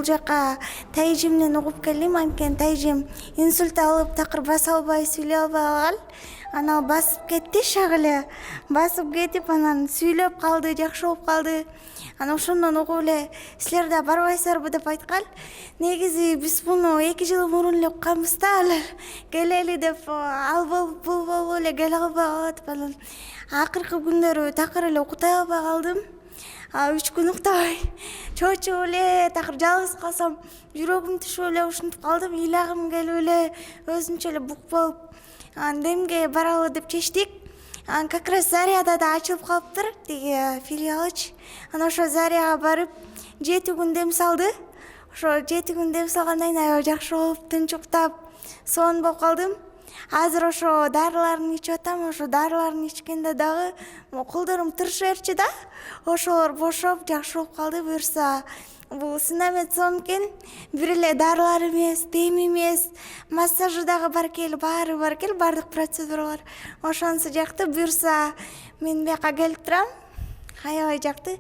жака тайжимден угуп келдим. Анткени тайжим инсульт алып такыр баса албай, сүйлөй албай калган. Анан басып кетти, шак эле басып кетип, анан сүйлөп калды, жакшы болуп калды. Анан ошондон угуп эле силер да барбайсыздарбы деп айткан. Негизи биз муну 2 жыл мурун эле укканбыз да, алар келели деп, ал болуп эле келе албай калып атып, анан акыркы күндөрү такыр эле укутай албай калдым. 3 күн уктабай чочуп эле такыр жалгыз калсам жүрөгүм түшүп эле ушинтип калдым. Ыйлагым келип эле өзүнчө эле бук болуп, демге баралы деп чечтик. Как раз Заряда да ачылып калыптыр, тиги филиалычы. Анан ошо Заряга барып 7 күн дем салды. Ошо 7 күн дем салгандан кийин аябай жакшы болуп, тынчуктап, сонун болуп калдым. Азыр ошо дарыларын ичип атам. Ошо дарыларын ичкенде дагы колдорум тырыша берчү да. Ошолор бошоп, жакшы болуп калды. Буюрса бул Синамедсон экен. Бир эле дарылар эмес, дем эмес, массажы дагы баркел, баары баркел, бардык процедуралар. Ошонусу жакты. Буюрса мен бияка келип турам. Аябай жакты.